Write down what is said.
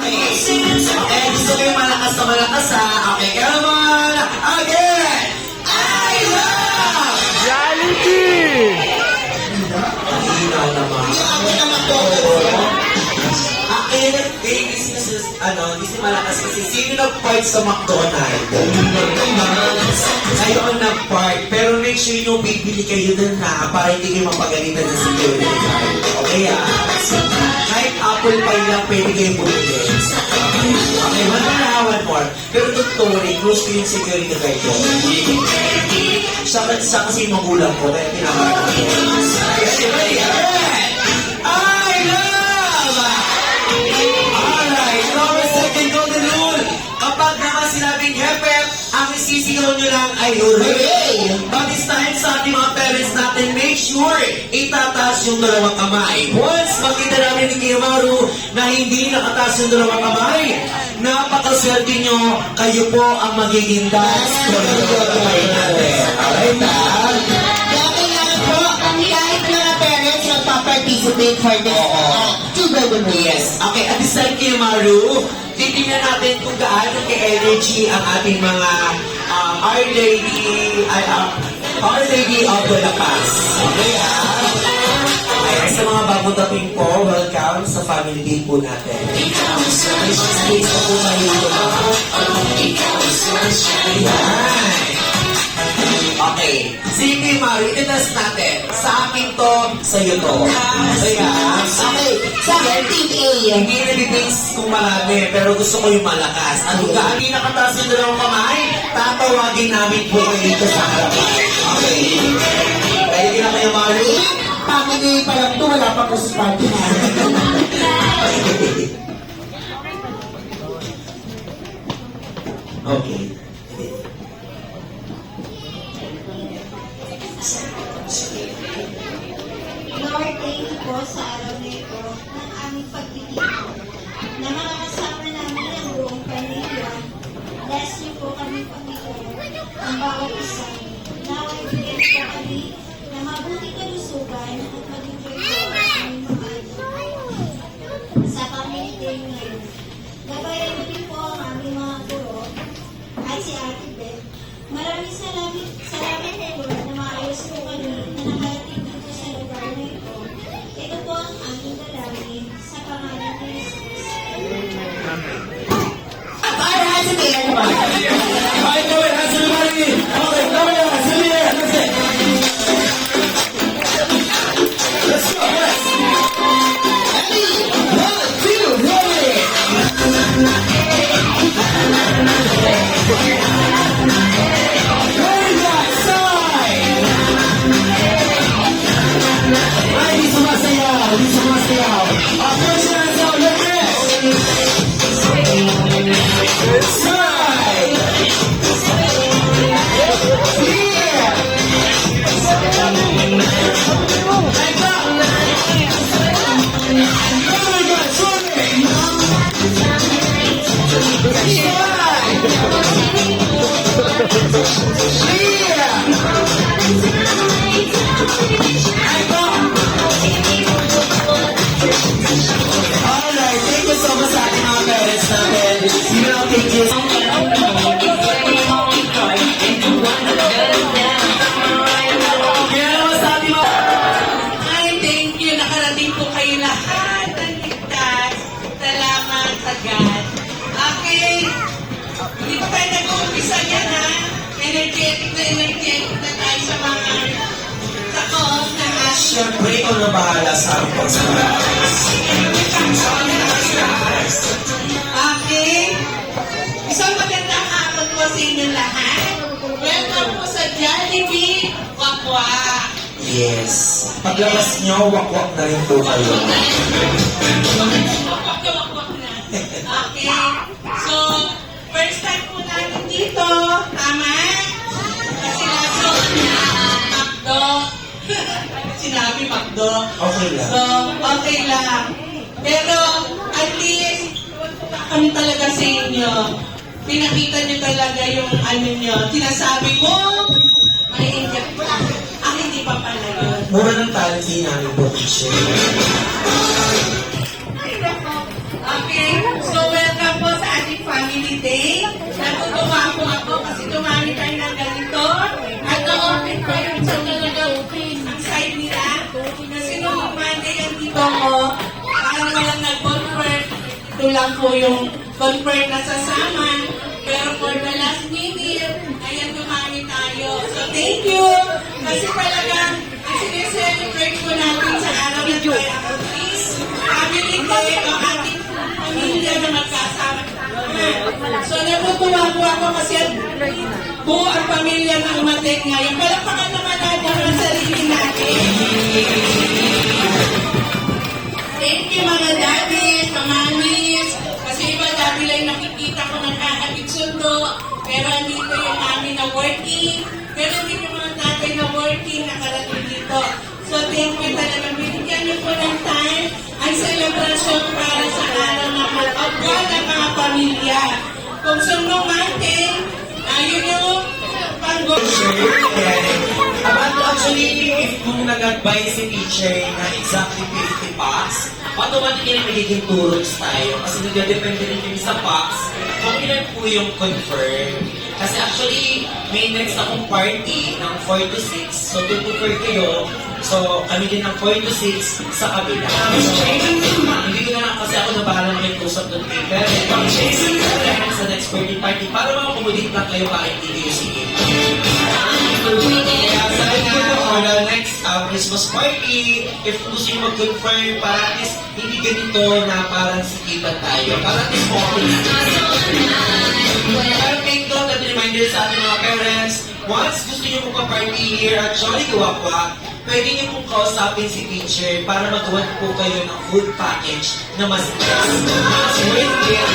Okay, gusto ko yung malakas na malakas ha. Okay, come on! Again! I love! Jollibee! Hina naman. Ako naman to. Hindi malakas kasi sino nag-part sa McDonald's? Kayo ang nag-part. Pero make sure yung bibili kayo dun na para hindi kayo mapagalitan ng security guard. Okay kahit apple pie lang pwede kayo bumili. Okay, one more. Pero don't worry, close ko yung security guard ko. Siya kasi yung magulang ko, kaya pinakaroon ko. Ready? I love! Alright, number second golden rule. Kapag naman sinabing hepep, ang isisigaw nyo lang ay hooray! But this time sa ating mga parents natin, make sure itataas yung dalawang kamay. Once makita namin ni Kuya Maru na hindi nakataas yung dalawang kamay, napakaswerte nyo, kayo po ang magiging dance choreographer natin. Alright ha? Kaya kailangan po, kahit mga parents magpa-participate for this two golden rules. Yes. Okay, at this time, Kuya Maru, titignan natin kung gaano ka-energy ang ating mga Our Lady of the La Paz. Okay, ha? Okay, sa mga bagong dating po, welcome sa family day po natin. Please po po tayo Ayan. Okay. Sige, Kuya Maru, itinas natin. Sa akin to, sa'yo to. Okay, ha? Okay, sa akin, Team A. Hindi nabibase kung marami, pero gusto ko yung malakas. Ano gaano nakataas yung dalawang kamay, tatawagin namin po kayo dito sa harapan. Okay. Ready na kayo, Maru? Family pa lang to, wala pa Christmas party na. Okay. Lord, thank you po sa araw na ito ng aming pagtitipon na makakasama namin ang buong pamilya. Bless niyo po kami, Panginoon, ang bawat isa. Naway bigyan po kami na mabuting kalusugan at mag-enjoy po ang aming mga anak. Sa family day ngayon, gabayan niyo din po ang aming mga guro at si Ate Beth. Maraming salamat po na maayos po kami na nakarating dito sa lugar na ito. Ito po ang aming dalangin sa pangalan ni Jesus. At ay, hasi mo yan naman. Okay, gawin. Hasa naman rin. Okay, gawin. Hasa naman rin. That's it. Let's go. Yes. Ready? 1, 2, roll it! Very good. Side. Ay, di sumasayaw. Di sumasayaw. Approach na sa ulit. Side. Here. Like that. Very good. Swimming. Alright, thank you so much sa ating mga parents natin. You know, thank you. Kaya naman sa ating mga... Ay, thank you. Nakarating po kayo lahat ng ligtas. Salamat sa God. Okay. Hindi pa tayo nag-uumpisa yan, ha? Energetic na tayo sa mga sakot na ating. Siyempre, ikaw na bahala sa ating pagsasalas. Okay. Isang magandang hapon po sa inyo lahat. Welcome po sa Jollibee Wakwa. Yes. Paglabas nyo, wakwak na rin po kayo. Wakwak na. Okay. So, first time po natin dito. Tama? Kasi naso Makdo. Sinabi Makdo. Okay lang. So, okay lang. Pero, at least, kami talaga sa inyo. Pinakita nyo talaga yung ano nyo. Sinasabi mo, may inject pa. Ang hindi pa pala yun. Mura ng talent din namin po, teacher. Okay, so lang po yung confirm na sasama. Pero for the last minute, ayan, dumami tayo. So, thank you. Kasi talagang, ang sineselebrate ko natin sa araw na ito ay ang family day, ang ating pamilya na magkasama. So, natutuwa po ako kasi buo ang pamilya na umating ngayon. Palakpakan naman natin ang sarili natin. Thank you mga daddies, mamamis. Kasi iba dati lang nakikita ko nagkakatid sundo. Pero andito yung amin na working. Pero hindi yung mga tatay na working nakarating dito. So thank you talaga. Binigyan niyo po ng time ang selebrasyon para sa araw ng pag-abot ng mga pamilya. Kung sumnong natin, yun yung pang-go. Actually, if kung nag-advise si teacher na exactly 50 packs, automatically magiging turogs tayo. Kasi nagdadepende rin yung sa packs kung ilan po yung confirm. Kasi actually, may next akong party ng 4 to 6. So, tutuper kayo. So, kami din ng 4 to 6 sa kabila. So, hindi ko na lang kasi ako na bahala makipusap doon kay parents sa next birthday party para makakomodate lang kayo kahit hindi kayo sige. Kaya sabi ko for the next Christmas party, if gusto nyo mag-confirm, para at least hindi ganito na parang sikitan tayo. Para at least okay na. Pero take note at reminder sa ating mga parents, once gusto nyo magpa-party here at Jolly Guwapa, pwede nyo pong kausapin si teacher para magawan po kayo ng food package na mas worth it